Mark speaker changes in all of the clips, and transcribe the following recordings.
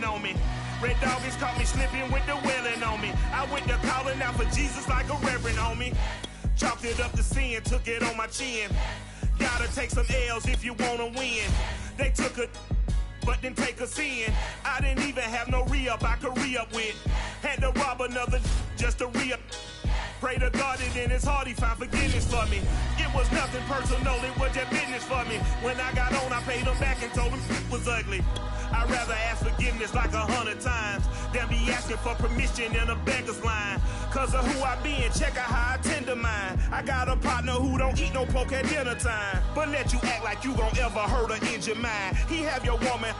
Speaker 1: yelling on me. Red Doggies caught me slipping with the wailing on me. I went to calling out for Jesus like a reverend on me. Chalked it up to sin, took it on my chin. Gotta take some L's if you wanna win. They took a but didn't take us in. I didn't even have no re-up I could re-up with. Had to rob another just to re-up. Pray to God that in his heart he found forgiveness for me. It was nothing personal, it was just business for me. When I got on, I paid him back and told him it was ugly. I'd rather ask forgiveness like 100 times than be asking for permission in a beggar's line. Cause of who I be and check out how I tend to mine. I got a partner who don't eat no pork at dinner time, but let you act like you gon' ever hurt or injure mine. He have your woman,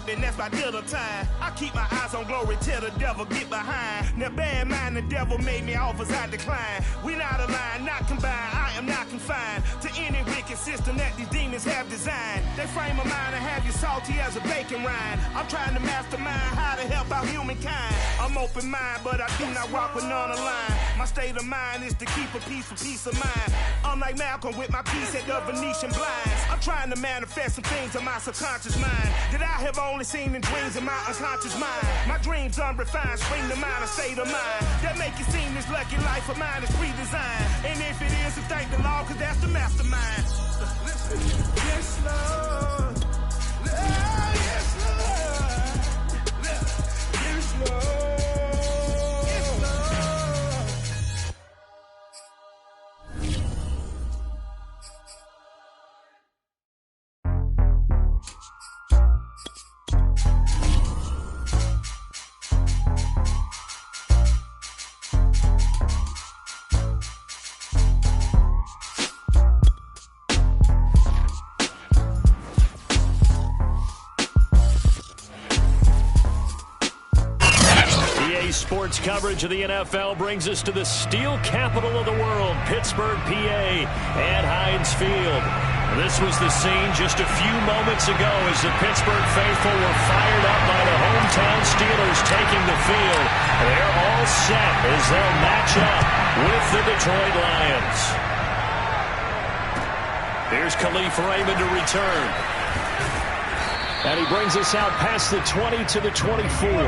Speaker 1: and that's by dinner time. I keep my eyes on glory till the devil get behind. Now bear in mind the devil made me offers I decline. We not aligned, not combined, I am not confined to any wicked system that these demons have designed. They frame a mind and have you salty as a bacon rind. I'm trying to mastermind how to help out humankind. I'm open mind, but I do not rock with none aligned. My state of mind is to keep a peaceful peace of mind. Unlike Malcolm with my peace at the Venetian blinds. I'm trying to manifest some things in my subconscious mind that I have only seen in dreams in my unconscious mind. My dreams unrefined, spring to mind, a state of mind that make it seem this lucky life of mine is pre-designed. And if it is, then thank the Lord, cause that's the mastermind. Yes, Lord. Yes, Lord. Yes, Lord.
Speaker 2: Sports coverage of the NFL brings us to the steel capital of the world, Pittsburgh, PA, at Heinz Field. This was the scene just a few moments ago as the Pittsburgh faithful were fired up by the hometown Steelers taking the field. They're all set as they'll match up with the Detroit Lions. Here's Khalif Raymond to return. And he brings us out past the 20 to the 24.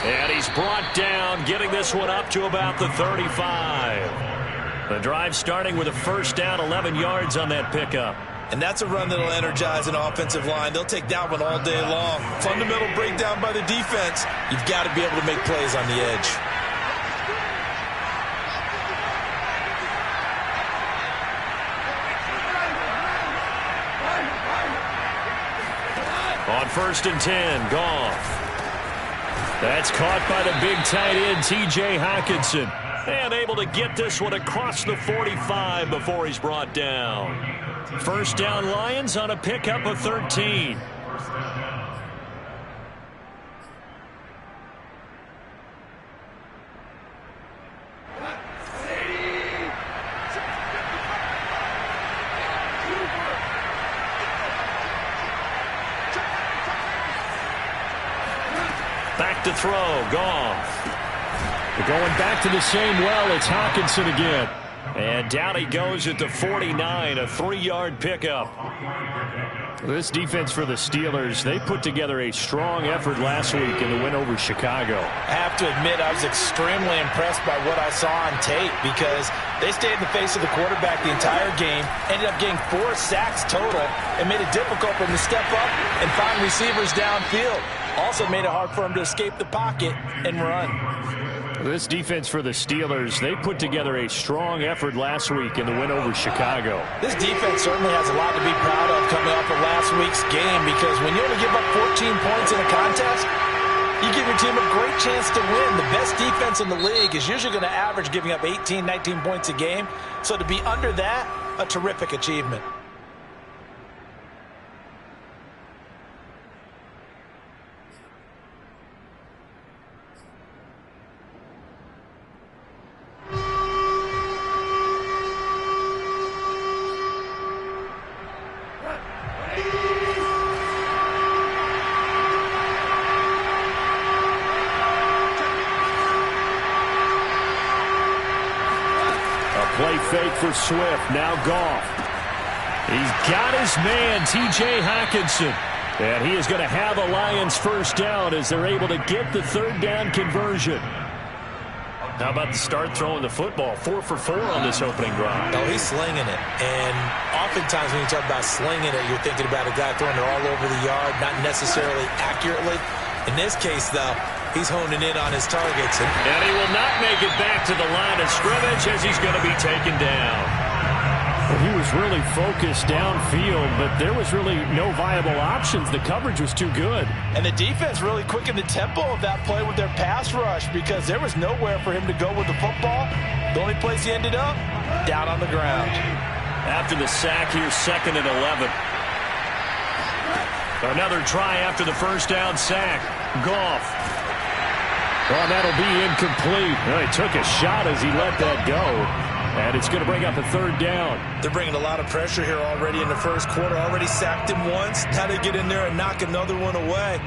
Speaker 2: And he's brought down, getting this one up to about the 35. The drive starting with a first down, 11 yards on that pickup.
Speaker 3: And that's a run that'll energize an offensive line. They'll take that one all day long. Fundamental breakdown by the defense. You've got to be able to make plays on the edge.
Speaker 2: On 1st and 10, Goff. That's caught by the big tight end, T.J. Hockenson. And able to get this one across the 45 before he's brought down. First down Lions on a pickup of 13. Back to throw, Goff. Going back to the same well, it's Hockenson again. And down he goes at the 49, a 3-yard pickup. This defense for the Steelers, they put together a strong effort last week in the win over Chicago.
Speaker 3: I have to admit, I was extremely impressed by what I saw on tape because they stayed in the face of the quarterback the entire game, ended up getting 4 sacks total, and made it difficult for him to step up and find receivers downfield. Also made it hard for him to escape the pocket and run.
Speaker 2: This defense for the Steelers, they put together a strong effort last week in the win over Chicago.
Speaker 3: This defense certainly has a lot to be proud of coming off of last week's game because when you only give up 14 points in a contest, you give your team a great chance to win. The best defense in the league is usually going to average giving up 18, 19 points a game. So to be under that, a terrific achievement.
Speaker 2: Play fake for Swift. Now Goff. He's got his man, T.J. Hockenson. And he is going to have a Lions first down as they're able to get the third down conversion. How about the start throwing the football? 4 for 4 on this opening drive.
Speaker 3: Oh, he's slinging it. And oftentimes when you talk about slinging it, you're thinking about a guy throwing it all over the yard, not necessarily accurately. In this case, though, he's honing in on his targets.
Speaker 2: And he will not make it back to the line of scrimmage as he's going to be taken down. Well, he was really focused downfield, but there was really no viable options. The coverage was too good.
Speaker 3: And the defense really quickened the tempo of that play with their pass rush because there was nowhere for him to go with the football. The only place he ended up, down on the ground.
Speaker 2: After the sack, here's 2nd and 11. Another try after the first down sack. Goff. Well, that'll be incomplete. Well, he took a shot as he let that go. And it's going to bring up a third down.
Speaker 3: They're bringing a lot of pressure here already in the first quarter. Already sacked him once. How to get in there and knock another one away.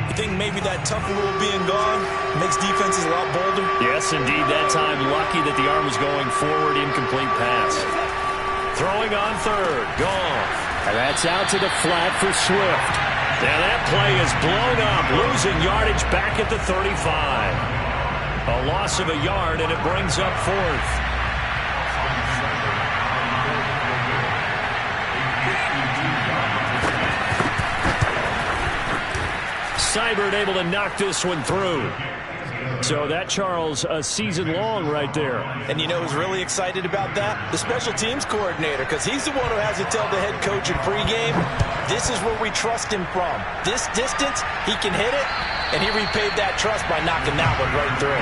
Speaker 3: You think maybe that tough rule being gone makes defenses a lot bolder?
Speaker 2: Yes, indeed. That time, lucky that the arm was going forward. Incomplete pass. Throwing on third. Goff. And that's out to the flat for Swift. And that play is blown up, losing yardage back at the 35. A loss of a yard, and it brings up 4th. Seibert able to knock this one through. So that, Charles, a season long right there.
Speaker 3: And you know who's really excited about that? The special teams coordinator, because he's the one who has to tell the head coach in pregame, this is where we trust him from. This distance, he can hit it, and he repaid that trust by knocking that one right through.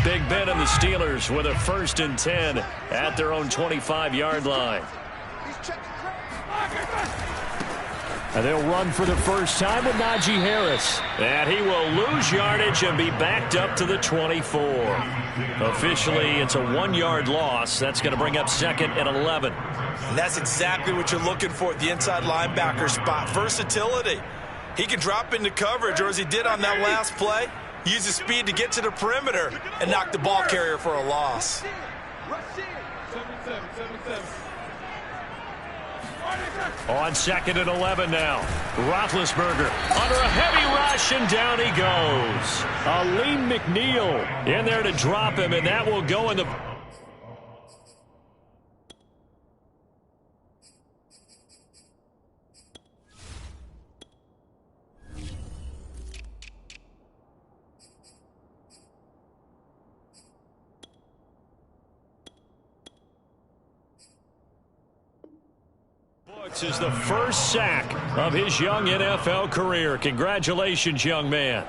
Speaker 2: Big Ben and the Steelers with a 1st and 10 at their own 25-yard line. And they'll run for the first time with Najee Harris. And he will lose yardage and be backed up to the 24. Officially, it's a 1-yard loss. That's going to bring up 2nd and 11.
Speaker 3: And that's exactly what you're looking for at the inside linebacker spot. Versatility. He can drop into coverage, or as he did on that last play, use his speed to get to the perimeter and knock the ball carrier for a loss.
Speaker 2: On 2nd and 11 now. Roethlisberger under a heavy rush, and down he goes. Aleem McNeil in there to drop him, and that will go in the... This is the first sack of his young NFL career. Congratulations, young man.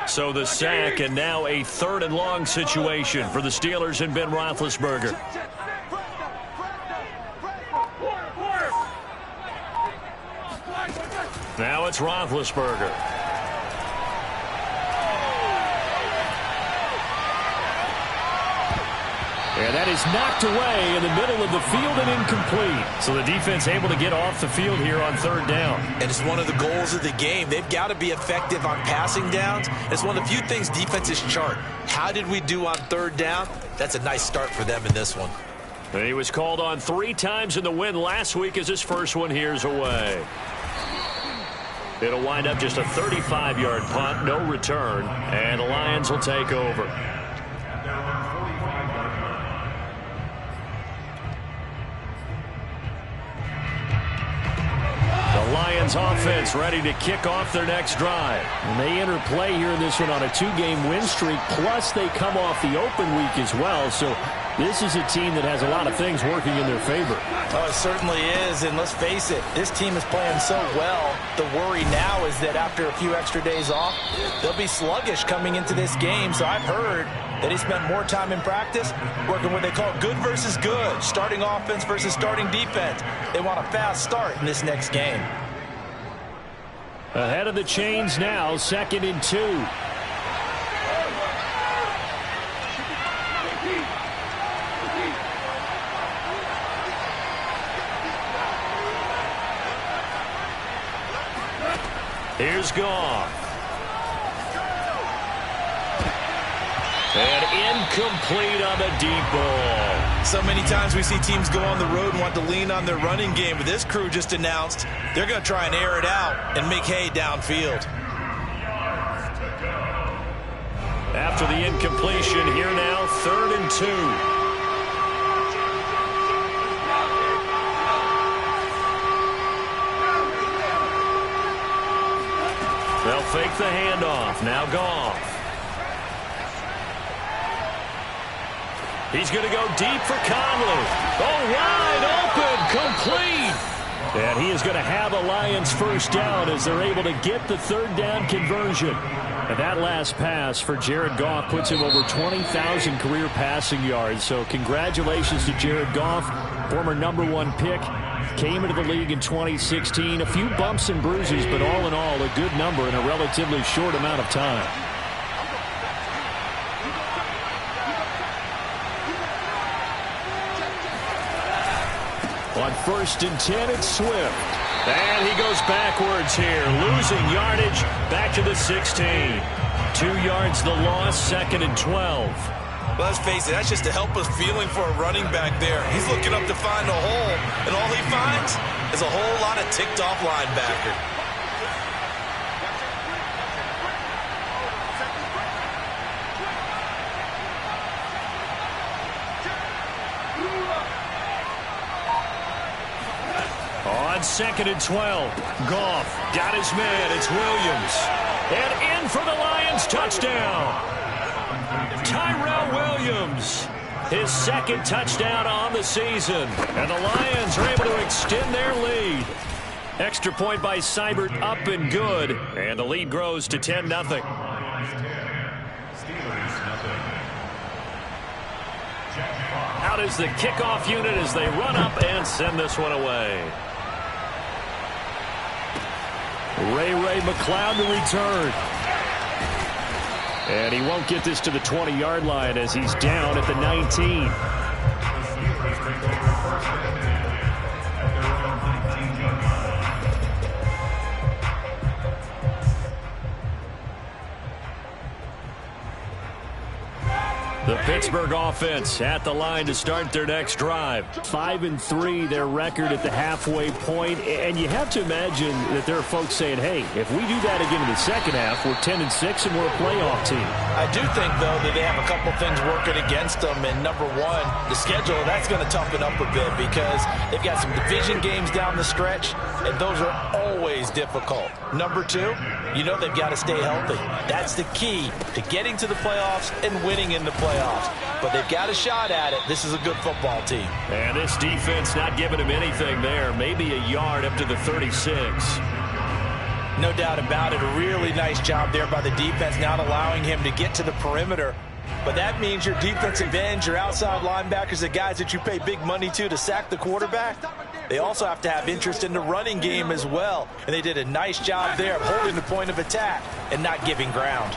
Speaker 2: So the sack, and now a 3rd and long situation for the Steelers and Ben Roethlisberger. Now it's Roethlisberger. And that is knocked away in the middle of the field and incomplete. So the defense able to get off the field here on 3rd down.
Speaker 3: And it's one of the goals of the game. They've got to be effective on passing downs. It's one of the few things defenses chart. How did we do on 3rd down? That's a nice start for them in this one.
Speaker 2: And he was called on 3 times in the win last week as his first one here's away. It'll wind up just a 35-yard punt, no return, and the Lions will take over. Lions offense ready to kick off their next drive. And they enter play here in this one on a 2-game win streak, plus they come off the open week as well. So this is a team that has a lot of things working in their favor.
Speaker 3: Oh, it certainly is, and let's face it, this team is playing so well. The worry now is that after a few extra days off, they'll be sluggish coming into this game. So I've heard that he spent more time in practice working what they call good versus good, starting offense versus starting defense. They want a fast start in this next game.
Speaker 2: Ahead of the chains now, 2nd and 2. Here's Goff. And incomplete on the deep ball.
Speaker 3: So many times we see teams go on the road and want to lean on their running game, but this crew just announced they're going to try and air it out and make hay downfield.
Speaker 2: After the incompletion, here now, 3rd and 2. They'll fake the handoff. Now Goff. He's going to go deep for Conley. Oh, wide open, complete. And he is going to have a Lions first down as they're able to get the 3rd down conversion. And that last pass for Jared Goff puts him over 20,000 career passing yards. So congratulations to Jared Goff, former #1 pick. Came into the league in 2016. A few bumps and bruises, but all in all, a good number in a relatively short amount of time. On 1st and 10, it's Swift. And he goes backwards here, losing yardage back to the 16. 2 yards the loss, 2nd and 12.
Speaker 3: Well, let's face it, that's just a helpless feeling for a running back there. He's looking up to find a hole, and all he finds is a whole lot of ticked-off linebacker.
Speaker 2: On 2nd and 12, Goff got his man. It's Williams. And in for the Lions touchdown. Tyrell Williams, his 2nd touchdown on the season. And the Lions are able to extend their lead. Extra point by Seibert, up and good. And the lead grows to 10-0. Out is the kickoff unit as they run up and send this one away. Ray McCloud to return. And he won't get this to the 20-yard line as he's down at the 19. The Pittsburgh offense at the line to start their next drive. 5-3 their record at the halfway point. And you have to imagine that there are folks saying, hey, if we do that again in the second half, we're 10-6 and we're a playoff team.
Speaker 3: I do think, though, that they have a couple things working against them. And number one, the schedule, that's going to toughen up a bit because they've got some division games down the stretch, and those are always difficult. Number two, you know they've got to stay healthy. That's the key to getting to the playoffs and winning in the playoffs. But they've got a shot at it. This is a good football team.
Speaker 2: And this defense not giving him anything there. Maybe a yard up to the 36.
Speaker 3: No doubt about it. A really nice job there by the defense, not allowing him to get to the perimeter. But that means your defensive ends, your outside linebackers, the guys that you pay big money to sack the quarterback, they also have to have interest in the running game as well. And they did a nice job there of holding the point of attack and not giving ground.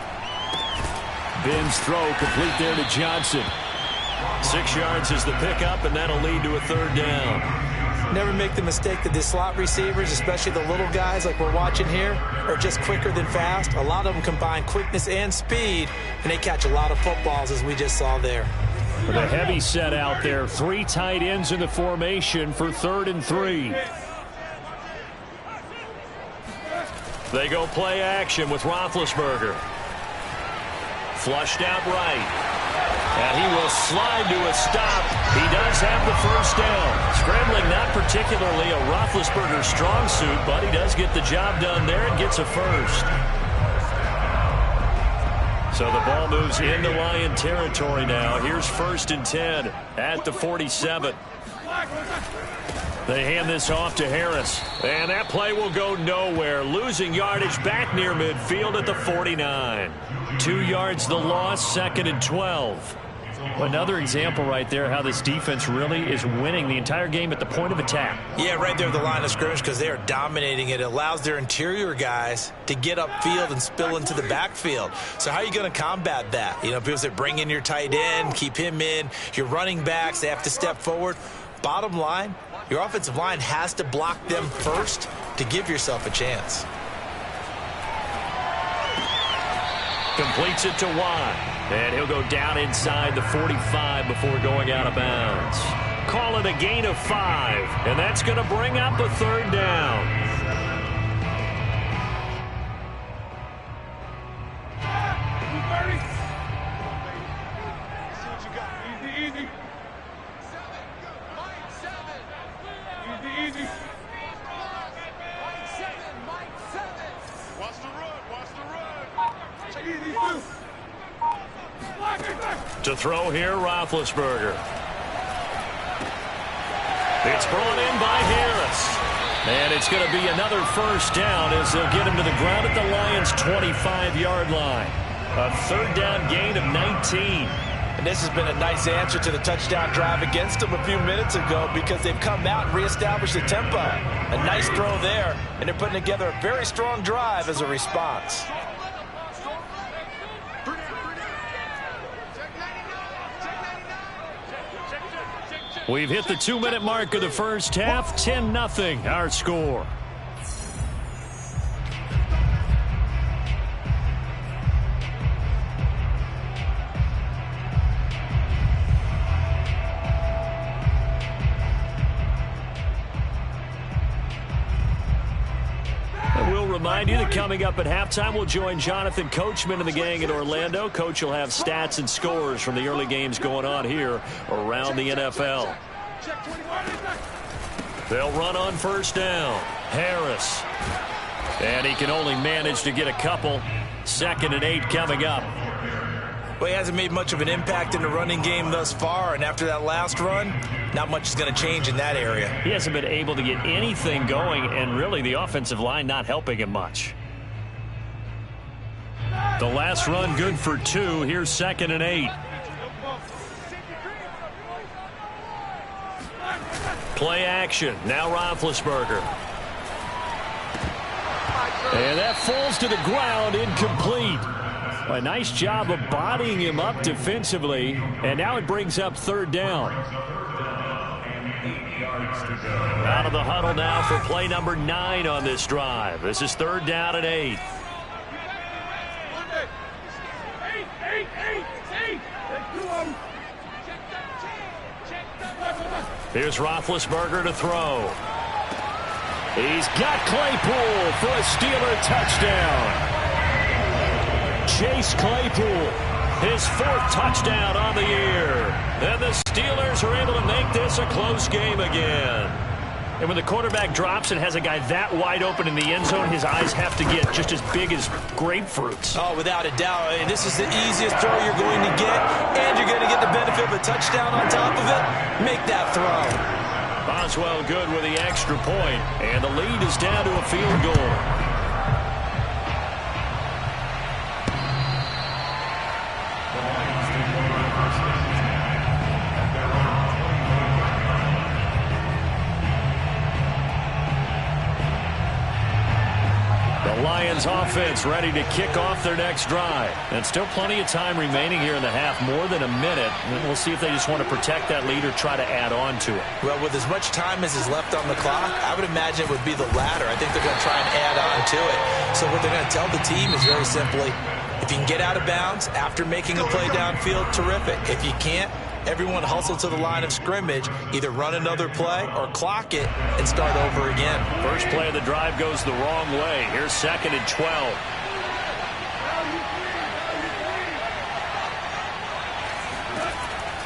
Speaker 2: Ben's throw complete there to Johnson. 6 yards is the pickup, and that'll lead to a 3rd down.
Speaker 3: Never make the mistake that the slot receivers, especially the little guys like we're watching here, are just quicker than fast. A lot of them combine quickness and speed, and they catch a lot of footballs, as we just saw there.
Speaker 2: With a heavy set out there, 3 tight ends in the formation for 3rd and 3. They go play action with Roethlisberger. Flushed out right. And he will slide to a stop. He does have the first down. Scrambling not particularly a Roethlisberger strong suit, but he does get the job done there and gets a first. So the ball moves into Lion territory now. Here's 1st and 10 at the 47. They hand this off to Harris. And that play will go nowhere. Losing yardage back near midfield at the 49. 2 yards the loss, 2nd and 12. Another example right there how this defense really is winning the entire game at the point of attack.
Speaker 3: Yeah, right there at the line of scrimmage because they are dominating it. It allows their interior guys to get upfield and spill into the backfield. So how are you going to combat that? You know, people say bring in your tight end, keep him in. Your running backs, they have to step forward. Bottom line, your offensive line has to block them first to give yourself a chance.
Speaker 2: Completes it to Watt. And he'll go down inside the 45 before going out of bounds. Call it a gain of 5. And that's going to bring up a 3rd down. To throw here, Roethlisberger. It's brought in by Harris. And it's going to be another first down as they'll get him to the ground at the Lions' 25-yard line. A 3rd down gain of 19.
Speaker 3: And this has been a nice answer to the touchdown drive against them a few minutes ago because they've come out and reestablished the tempo. A nice throw there, and they're putting together a very strong drive as a response.
Speaker 2: We've hit the 2-minute mark of the first half. 10-0 our score. Remind you that coming up at halftime, we'll join Jonathan Coachman and the gang in Orlando. Coach will have stats and scores from the early games going on here around the NFL. They'll run on 1st down. Harris. And he can only manage to get a couple. 2nd and 8 coming up.
Speaker 3: Well, he hasn't made much of an impact in the running game thus far, and after that last run, not much is going to change in that area.
Speaker 2: He hasn't been able to get anything going, and really the offensive line not helping him much. The last run good for 2. Here's 2nd and 8. Play action. Now Roethlisberger. And that falls to the ground, incomplete. A nice job of bodying him up defensively, and now it brings up 3rd down. Out of the huddle now for play number 9 on this drive. This is 3rd down and 8. Here's Roethlisberger to throw. He's got Claypool for a Steeler touchdown. Chase Claypool, his 4th touchdown on the year. And the Steelers are able to make this a close game again. And when the quarterback drops and has a guy that wide open in the end zone, his eyes have to get just as big as grapefruits.
Speaker 3: Oh, without a doubt. And this is the easiest throw you're going to get, and you're going to get the benefit of a touchdown on top of it. Make that throw.
Speaker 2: Boswell good with the extra point, and the lead is down to a field goal. Lions offense ready to kick off their next drive. And still plenty of time remaining here in the half, more than a minute. And we'll see if they just want to protect that lead or try to add on to it.
Speaker 3: Well, with as much time as is left on the clock, I would imagine it would be the latter. I think they're going to try and add on to it. So what they're going to tell the team is very simply, if you can get out of bounds after making a play downfield, terrific. If you can't, everyone hustle to the line of scrimmage, either run another play or clock it and start over again.
Speaker 2: First play of the drive goes the wrong way. Here's 2nd and 12.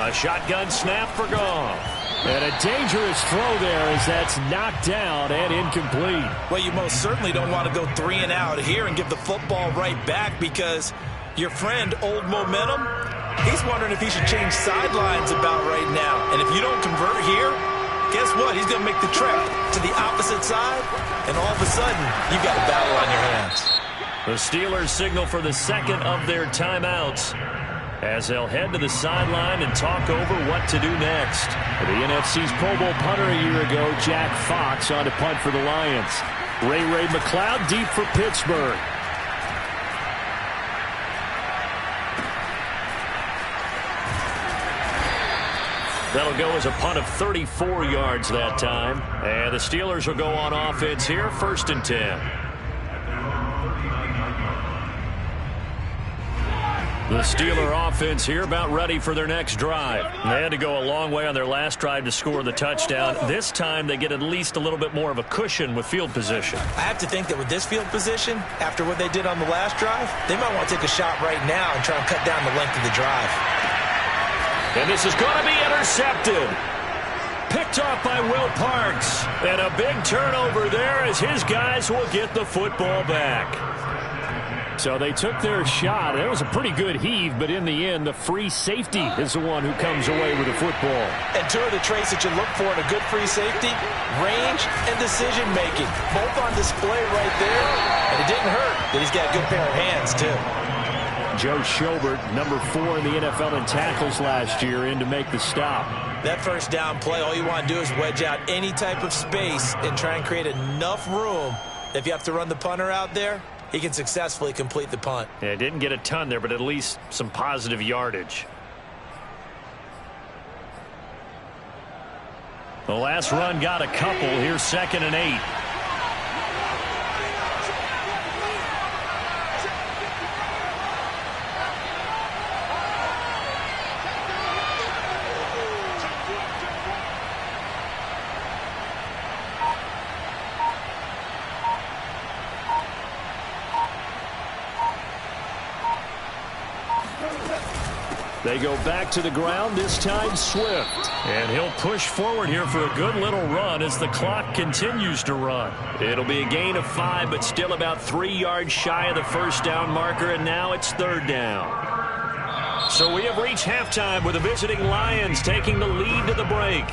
Speaker 2: A shotgun snap for Goff.
Speaker 4: And a dangerous throw there as that's knocked down and incomplete.
Speaker 3: Well, you most certainly don't want to go 3 and out here and give the football right back because your friend, Old Momentum, he's wondering if he should change sidelines about right now. And if you don't convert here, guess what? He's going to make the trek to the opposite side, and all of a sudden, you've got a battle on your hands.
Speaker 2: The Steelers signal for the second of their timeouts as they'll head to the sideline and talk over what to do next.
Speaker 4: The NFC's Pro Bowl punter a year ago, Jack Fox, on to punt for the Lions. Ray McCloud deep for Pittsburgh.
Speaker 2: That'll go as a punt of 34 yards that time. And the Steelers will go on offense here, 1st and 10. The Steeler offense here about ready for their next drive. They had to go a long way on their last drive to score the touchdown. This time they get at least a little bit more of a cushion with field position.
Speaker 3: I have to think that with this field position, after what they did on the last drive, they might want to take a shot right now and try and cut down the length of the drive.
Speaker 2: And this is going to be intercepted. Picked off by Will Parks. And a big turnover there as his guys will get the football back.
Speaker 4: So they took their shot. It was a pretty good heave, but in the end, the free safety is the one who comes away with the football.
Speaker 3: And two of the traits that you look for in a good free safety, range and decision-making. Both on display right there. And it didn't hurt that he's got a good pair of hands, too.
Speaker 4: Joe Schobert, number 4 in the NFL in tackles last year, in to make the stop.
Speaker 3: That first down play, all you want to do is wedge out any type of space and try and create enough room that if you have to run the punter out there, he can successfully complete the punt.
Speaker 2: Yeah, didn't get a ton there, but at least some positive yardage. The last run got a couple. Here's 2nd and 8. They go back to the ground, this time Swift. And he'll push forward here for a good little run as the clock continues to run. It'll be a gain of 5, but still about 3 yards shy of the first down marker, and now it's 3rd down. So we have reached halftime with the visiting Lions taking the lead to the break.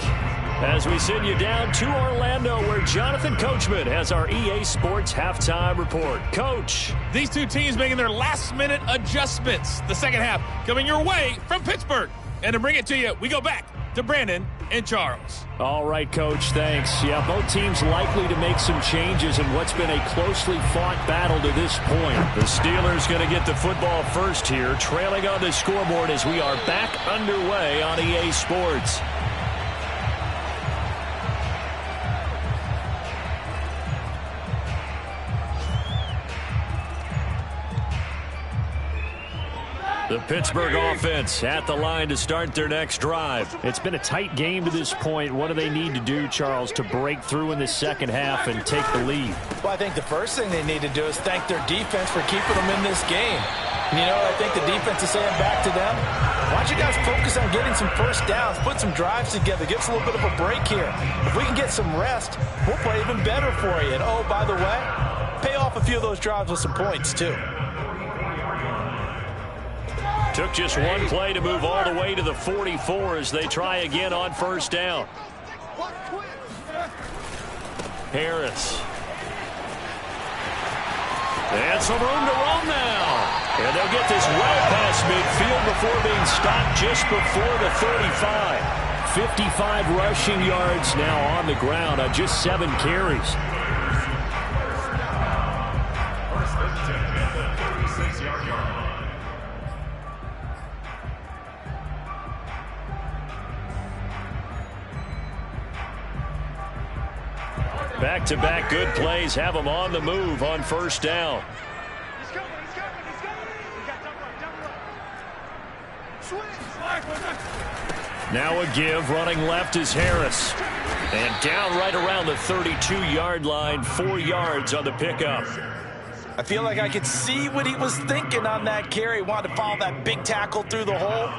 Speaker 2: As we send you down to Orlando, where Jonathan Coachman has our EA Sports halftime report. Coach.
Speaker 5: These two teams making their last-minute adjustments. The second half coming your way from Pittsburgh. And to bring it to you, we go back to Brandon and Charles.
Speaker 4: All right, Coach, thanks. Yeah, both teams likely to make some changes in what's been a closely fought battle to this point.
Speaker 2: The Steelers going to get the football first here, trailing on the scoreboard as we are back underway on EA Sports. The Pittsburgh offense at the line to start their next drive.
Speaker 4: It's been a tight game to this point. What do they need to do, Charles, to break through in the second half and take the lead?
Speaker 3: Well, I think the first thing they need to do is thank their defense for keeping them in this game. You know, I think the defense is saying back to them, why don't you guys focus on getting some first downs, put some drives together, give us a little bit of a break here. If we can get some rest, we'll play even better for you. And, oh, by the way, pay off a few of those drives with some points, too.
Speaker 2: Took just one play to move all the way to the 44 as they try again on first down. Harris. And some room to run now. And they'll get this well past midfield before being stopped just before the 35.
Speaker 4: 55 rushing yards now on the ground on just 7 carries.
Speaker 2: Back-to-back good plays have them on the move on first down. Now a give, running left is Harris. And down right around the 32-yard line, 4 yards on the pickup.
Speaker 3: I feel like I could see what he was thinking on that carry. Wanted to follow that big tackle through the hole.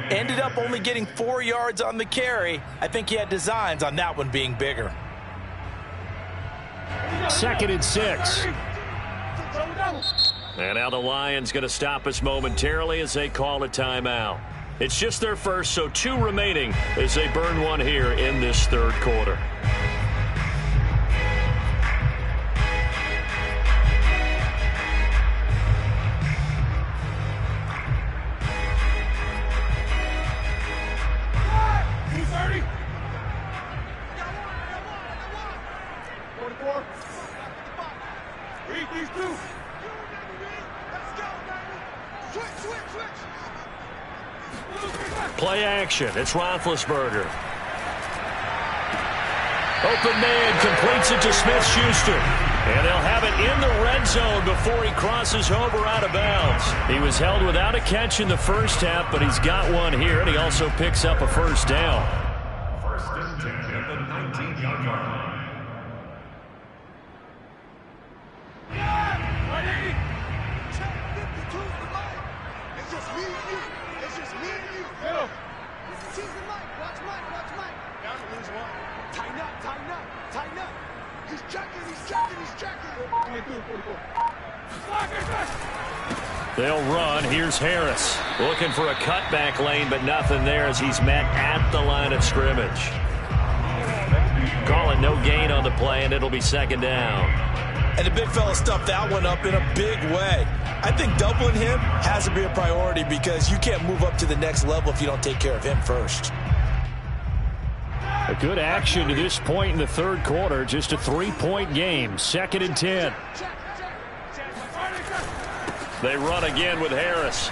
Speaker 3: Ended up only getting 4 yards on the carry. I think he had designs on that one being bigger.
Speaker 2: 2nd and 6. And now the Lions going to stop us momentarily as they call a timeout. It's just their first, so 2 remaining as they burn one here in this 3rd quarter. Play action. It's Roethlisberger. Open man completes it to Smith-Schuster. And they'll have it in the red zone before he crosses over out of bounds. He was held without a catch in the first half, but he's got one here, and he also picks up a first down.
Speaker 6: 1st and 10 at the 19-yard line.
Speaker 2: They'll run. Here's Harris. Looking for a cutback lane, but nothing there as he's met at the line of scrimmage. Calling no gain on the play, and it'll be 2nd down.
Speaker 3: And the big fella stuffed that one up in a big way. I think doubling him has to be a priority because you can't move up to the next level if you don't take care of him first.
Speaker 2: A good action to this point in the 3rd quarter. Just a 3-point game. 2nd and 10. They run again with Harris.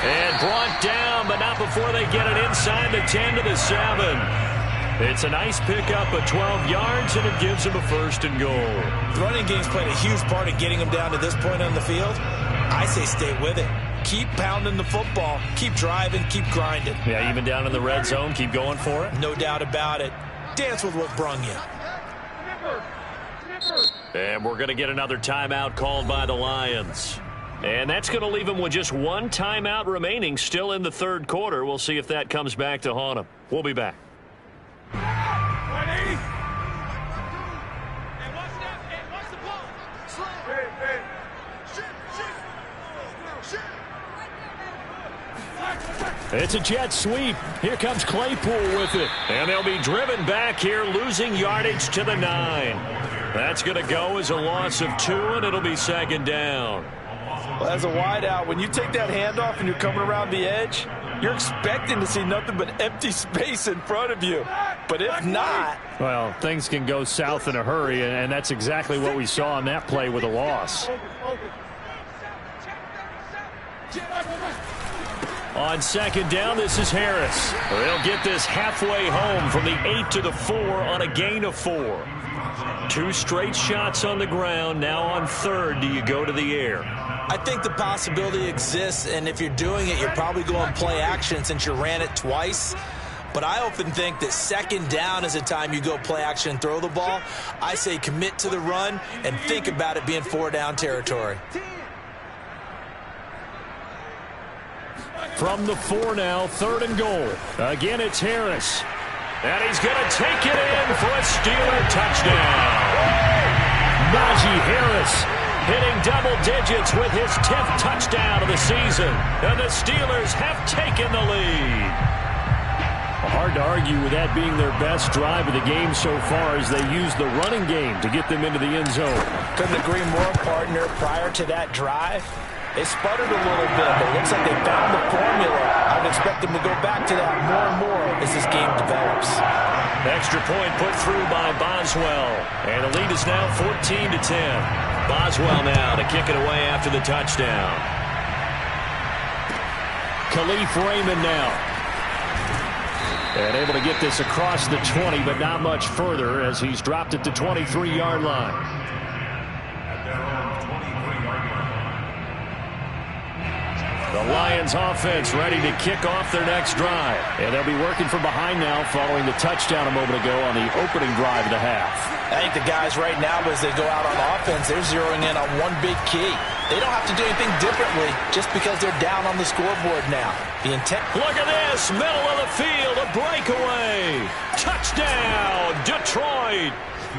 Speaker 2: And brought down, but not before they get it inside the 10 to the 7. It's a nice pickup of 12 yards, and it gives them a 1st and goal.
Speaker 3: The running game's played a huge part in getting them down to this point on the field. I say stay with it. Keep pounding the football. Keep driving. Keep grinding.
Speaker 2: Yeah, even down in the red zone, keep going for it.
Speaker 3: No doubt about it. Dance with what brung you.
Speaker 2: And we're going to get another timeout called by the Lions. And that's going to leave them with just 1 timeout remaining still in the 3rd quarter. We'll see if that comes back to haunt them. We'll be back. It's a jet sweep. Here comes Claypool with it. And they'll be driven back here, losing yardage to the 9. That's going to go as a loss of 2, and it'll be 2nd down.
Speaker 3: Well, as a wideout, when you take that handoff and you're coming around the edge, you're expecting to see nothing but empty space in front of you. But if not...
Speaker 2: Well, things can go south in a hurry, and that's exactly what we saw on that play with a loss. On 2nd down, this is Harris. They'll get this halfway home from the 8 to the 4 on a gain of 4. 2 straight shots on the ground. Now on 3rd, do you go to the air?
Speaker 3: I think the possibility exists, and if you're doing it, you're probably going play action since you ran it twice. But I often think that 2nd down is a time you go play action and throw the ball. I say commit to the run and think about it being 4 down territory.
Speaker 2: From the 4 now, 3rd and goal. Again, it's Harris. And he's going to take it in for a Steeler touchdown. Najee Harris hitting double digits with his 10th touchdown of the season. And the Steelers have taken the lead. Hard to argue with that being their best drive of the game so far as they use the running game to get them into the end zone.
Speaker 3: Couldn't agree more, partner. Prior to that drive, they sputtered a little bit, but it looks like they found the formula. I would expect them to go back to that more and more as this game develops.
Speaker 2: Extra point put through by Boswell. And the lead is now 14-10. Boswell now to kick it away after the touchdown. Khalif Raymond now. And able to get this across the 20, but not much further as he's dropped it to 23-yard line. The The Lions offense ready to kick off their next drive.
Speaker 4: And they'll be working from behind now following the touchdown a moment ago on the opening drive of the half.
Speaker 3: I think the guys right now, as they go out on offense, they're zeroing in on one big key. They don't have to do anything differently just because they're down on the scoreboard now. The intent.
Speaker 2: Look at this, middle of the field, a breakaway. Touchdown, Detroit.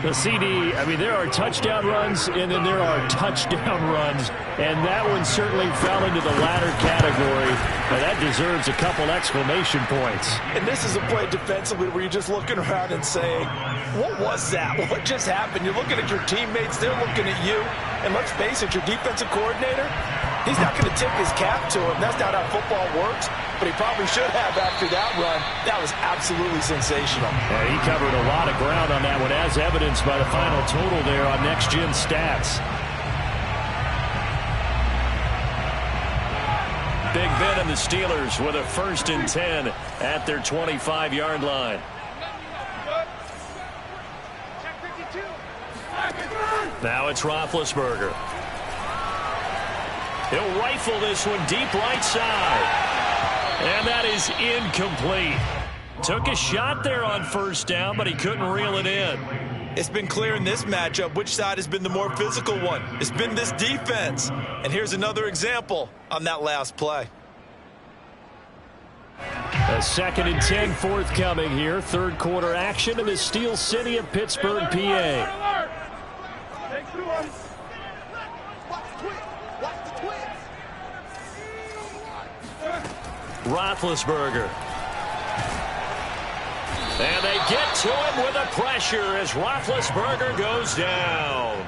Speaker 4: The CD, I mean, there are touchdown runs, and then there are touchdown runs, and that one certainly fell into the latter category, but that deserves a couple exclamation points.
Speaker 3: And this is a play defensively where you're just looking around and saying, what was that? What just happened? You're looking at your teammates, they're looking at you, and let's face it, your defensive coordinator, he's not going to tip his cap to him. That's not how football works. But he probably should have after that run. That was absolutely sensational.
Speaker 4: Yeah, he covered a lot of ground on that one, as evidenced by the final total there on Next Gen Stats.
Speaker 2: Big Ben and the Steelers with a 1st and 10 at their 25-yard line. Now it's Roethlisberger. He'll rifle this one deep right side. And that is incomplete. Took a shot there on 1st down, but he couldn't reel it in.
Speaker 3: It's been clear in this matchup which side has been the more physical one. It's been this defense. And here's another example on that last play.
Speaker 4: A 2nd and 10 forthcoming here. 3rd quarter action in the Steel City of Pittsburgh, PA.
Speaker 2: Roethlisberger. And they get to him with the pressure as Roethlisberger goes down.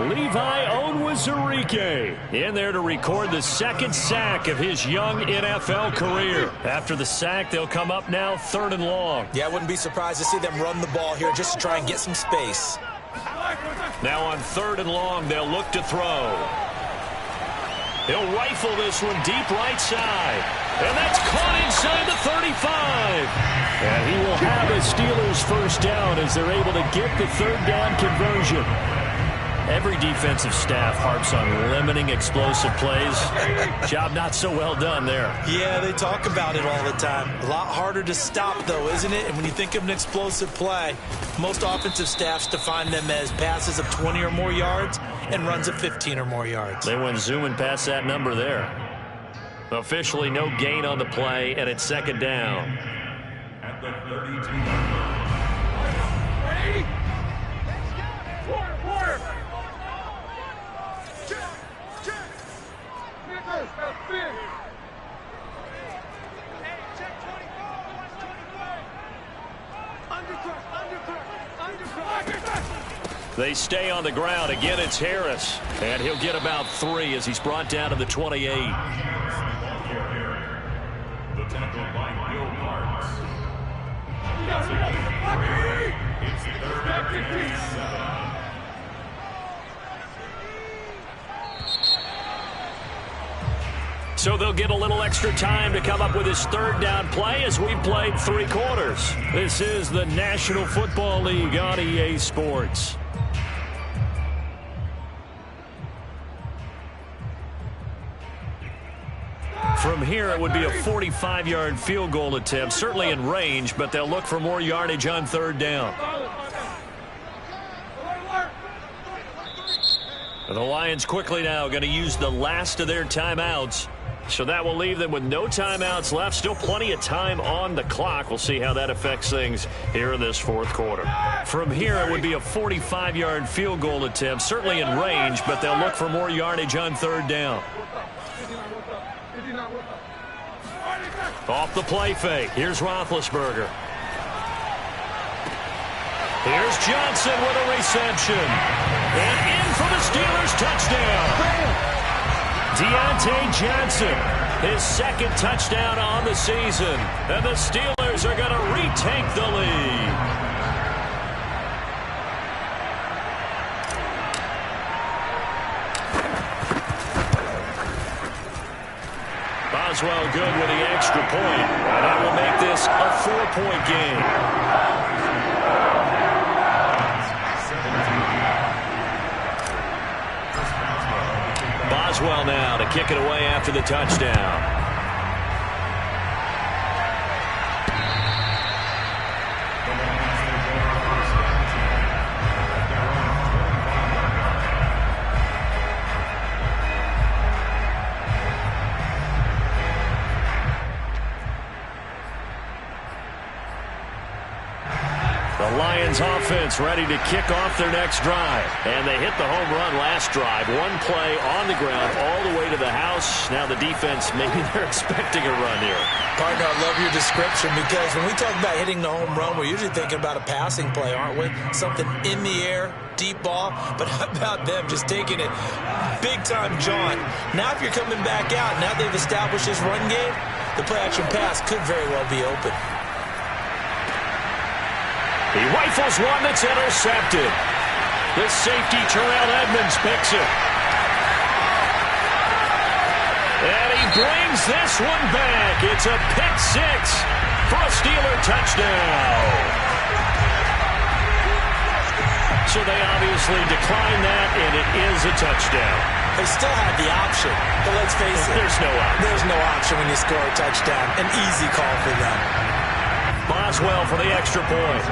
Speaker 4: Levi Onwuzurike
Speaker 2: in there to record the 2nd sack of his young NFL career. After the sack, they'll come up now 3rd and long.
Speaker 3: Yeah, I wouldn't be surprised to see them run the ball here just to try and get some space.
Speaker 2: Now on 3rd and long, they'll look to throw. He'll rifle this one deep right side. And that's caught inside the 35.
Speaker 4: And he will have a Steelers 1st down as they're able to get the 3rd down conversion.
Speaker 2: Every defensive staff harps on limiting explosive plays. Job not so well done there.
Speaker 3: Yeah, they talk about it all the time. A lot harder to stop, though, isn't it? And when you think of an explosive play, most offensive staffs define them as passes of 20 or more yards and runs of 15 or more yards.
Speaker 2: They went zooming past that number there. Officially no gain on the play, and it's 2nd down.
Speaker 6: At the 32-yard line. Ready? Quarter.
Speaker 2: They stay on the ground. Again, it's Harris. And he'll get about 3 as he's brought down to the 28.
Speaker 6: The tackle by Will Parks. It's 3rd and 7.
Speaker 2: So they'll get a little extra time to come up with his 3rd down play as we've played 3 quarters. This is the National Football League on EA Sports. From here, it would be a 45-yard field goal attempt, certainly in range, but they'll look for more yardage on 3rd down. The Lions quickly now going to use the last of their timeouts. So that will leave them with no timeouts left. Still plenty of time on the clock. We'll see how that affects things here in this 4th quarter. From here, it would be a 45-yard field goal attempt, certainly in range, but they'll look for more yardage on 3rd down. Off the play fake. Here's Roethlisberger. Here's Johnson with a reception. And in for the Steelers touchdown. Deontay Johnson, his 2nd touchdown on the season. And the Steelers are going to retake the lead. Boswell good with the extra point. And that will make this a 4-point game. Boswell now to kick it away after the touchdown. Lions offense ready to kick off their next drive. And they hit the home run last drive. One play on the ground all the way to the house. Now the defense, maybe they're expecting a run here.
Speaker 3: Partner, I love your description because when we talk about hitting the home run, we're usually thinking about a passing play, aren't we? Something in the air, deep ball. But how about them just taking it big-time jaunt? Now if you're coming back out, now they've established this run game, the play-action pass could very well be open.
Speaker 2: He rifles one that's intercepted. The safety, Terrell Edmonds, picks it. And he brings this one back. It's a pick six for a Steeler touchdown. So they obviously decline that, and it is a touchdown.
Speaker 3: They still have the option, but let's face it.
Speaker 2: There's no option.
Speaker 3: There's no option when you score a touchdown. An easy call for them.
Speaker 2: Boswell for the extra point.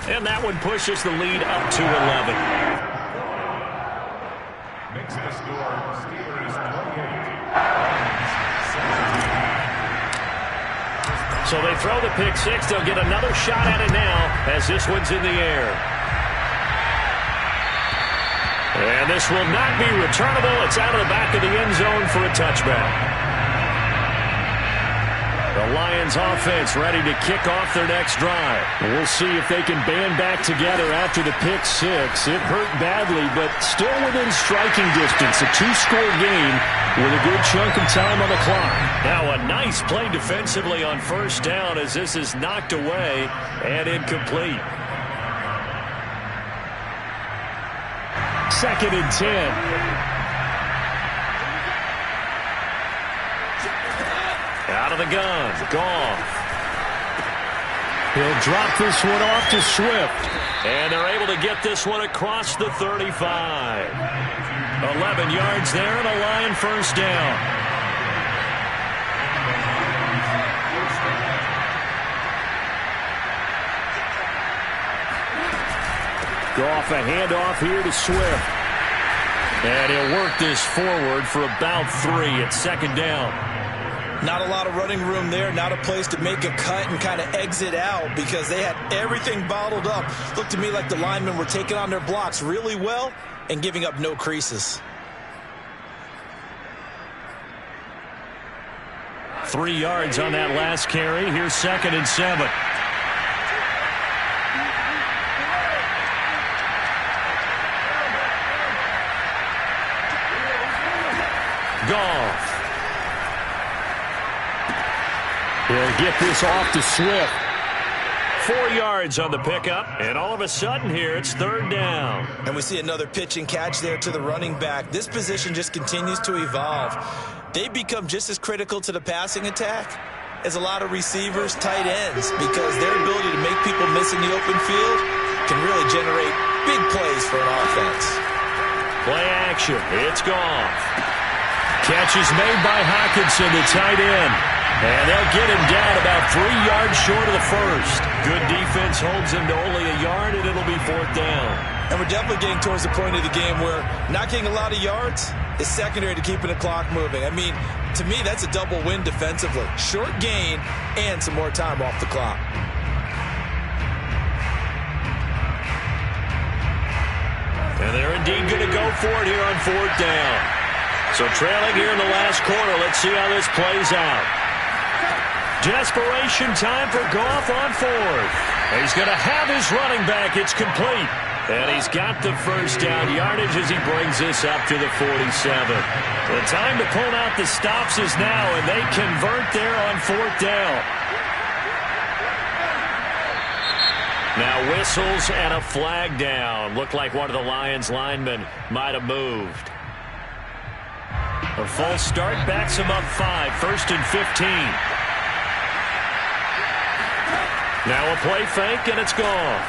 Speaker 2: And that one pushes the lead up to 11.
Speaker 6: Makes the score Steelers 28.
Speaker 2: So they throw the pick six. They'll get another shot at it now as this one's in the air. And this will not be returnable. It's out of the back of the end zone for a touchback. The Lions offense ready to kick off their next drive.
Speaker 4: We'll see if they can band back together after the pick six. It hurt badly, but still within striking distance. A two-score game with a good chunk of time on the clock.
Speaker 2: Now a nice play defensively on first down as this is knocked away and incomplete.
Speaker 4: 2nd and 10.
Speaker 2: Out of the gun, Goff.
Speaker 4: He'll drop this one off to Swift.
Speaker 2: And they're able to get this one across the 35. 11 yards there and a Lion first down.
Speaker 4: Goff, a handoff here to Swift.
Speaker 2: And he'll work this forward for about 3 at 2nd down.
Speaker 3: Not a lot of running room there, not a place to make a cut and kind of exit out because they had everything bottled up. Looked to me like the linemen were taking on their blocks really well and giving up no creases.
Speaker 2: 3 yards on that last carry. Here's 2nd and 7. Goff.
Speaker 4: He'll get this off to Swift.
Speaker 2: 4 yards on the pickup, and all of a sudden here it's 3rd down.
Speaker 3: And we see another pitch and catch there to the running back. This position just continues to evolve. They become just as critical to the passing attack as a lot of receivers, tight ends, because their ability to make people miss in the open field can really generate big plays for an offense.
Speaker 2: Play action. It's Goff. Catch is made by Hockenson, the tight end. And they'll get him down about 3 yards short of the first. Good defense holds him to only a yard, and it'll be 4th down.
Speaker 3: And we're definitely getting towards the point of the game where not getting a lot of yards is secondary to keeping the clock moving. I mean, to me, that's a double win defensively. Short gain and some more time off the clock.
Speaker 2: And they're indeed going to go for it here on 4th down. So trailing here in the last quarter, let's see how this plays out. Desperation time for Goff on 4th. He's going to have his running back. It's complete. And he's got the first down yardage as he brings this up to the 47. The time to pull out the stops is now, and they convert there on 4th down. Now whistles and a flag down. Looked like one of the Lions linemen might have moved. A false start backs him up 5. 1st and 15. Now a play fake, and it's Goff.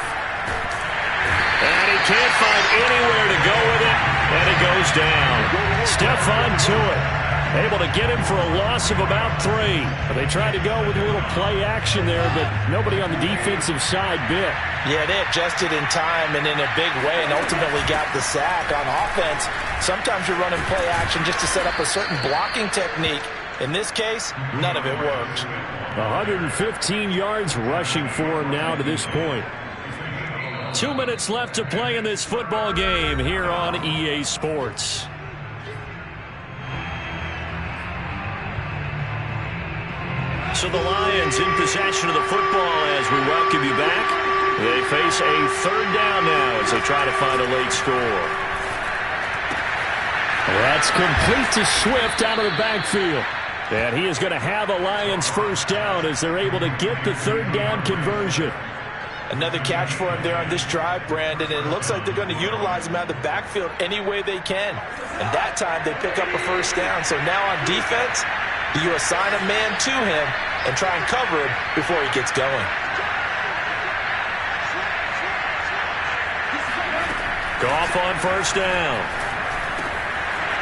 Speaker 2: And he can't find anywhere to go with it, and it goes down. Stephon Tuitt able to get him for a loss of about 3.
Speaker 4: They tried to go with a little play action there, but nobody on the defensive side bit.
Speaker 3: Yeah, they adjusted in time and in a big way and ultimately got the sack on offense. Sometimes you're running play action just to set up a certain blocking technique. In this case, none of it worked.
Speaker 4: 115 yards rushing for him now to this point.
Speaker 2: 2 minutes left to play in this football game here on EA Sports. So the Lions in possession of the football as we welcome you back. They face a third down now as they try to find a late score.
Speaker 4: That's complete to Swift out of the backfield. And he is going to have a Lions first down as they're able to get the third down conversion.
Speaker 3: Another catch for him there on this drive, Brandon. And it looks like they're going to utilize him out of the backfield any way they can. And that time they pick up a first down. So now on defense, do you assign a man to him and try and cover him before he gets going?
Speaker 2: Goff on first down.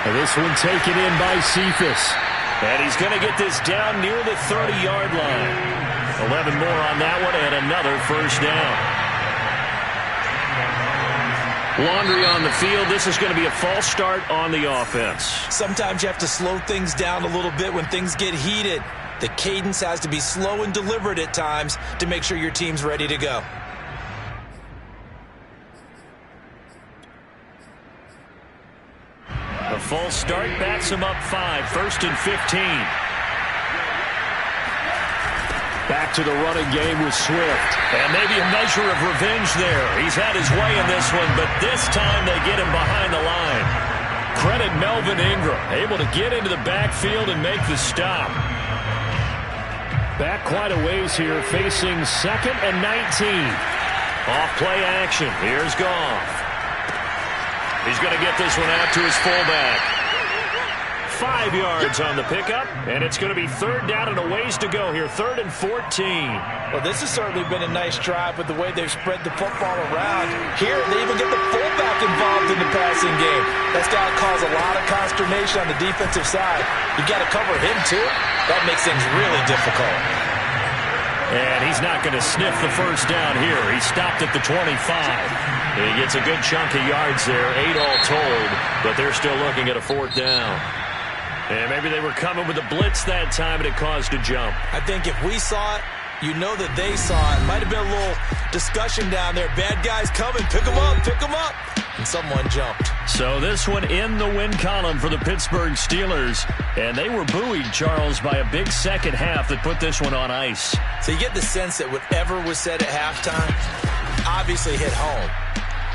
Speaker 4: And this one taken in by Cephas.
Speaker 2: And he's going to get this down near the 30-yard line. 11 more on that one and another first down. Laundry on the field. This is going to be a false start on the offense.
Speaker 3: Sometimes you have to slow things down a little bit when things get heated. The cadence has to be slow and deliberate at times to make sure your team's ready to go.
Speaker 2: A false start backs him up 5. First and 15.
Speaker 4: Back to the running game with Swift.
Speaker 2: And maybe a measure of revenge there. He's had his way in this one, but this time they get him behind the line. Credit Melvin Ingram, able to get into the backfield and make the stop.
Speaker 4: Back quite a ways here, facing 2nd and 19.
Speaker 2: Off play action. Here's Goff. He's going to get this one out to his fullback. 5 yards on the pickup, and it's going to be third down and a ways to go here. 3rd and 14.
Speaker 3: Well, this has certainly been a nice drive with the way they've spread the football around. Here, they even get the fullback involved in the passing game. That's got to cause a lot of consternation on the defensive side. You got to cover him, too. That makes things really difficult.
Speaker 2: And he's not going to sniff the first down here. He stopped at the 25. He gets a good chunk of yards there, 8 all told, but they're still looking at a 4th down. And maybe they were coming with a blitz that time, and it caused a jump.
Speaker 3: I think if we saw it, you know that they saw it. Might have been a little discussion down there. Bad guys coming. Pick them up. Pick them up. And someone jumped.
Speaker 2: So this one in the win column for the Pittsburgh Steelers. And they were buoyed, Charles, by a big second half that put this one on ice.
Speaker 3: So you get the sense that whatever was said at halftime obviously hit home.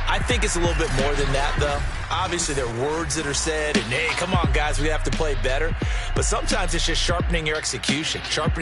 Speaker 3: I think it's a little bit more than that, though. Obviously, there are words that are said, and, hey, come on, guys, we have to play better. But sometimes it's just sharpening your execution, sharpening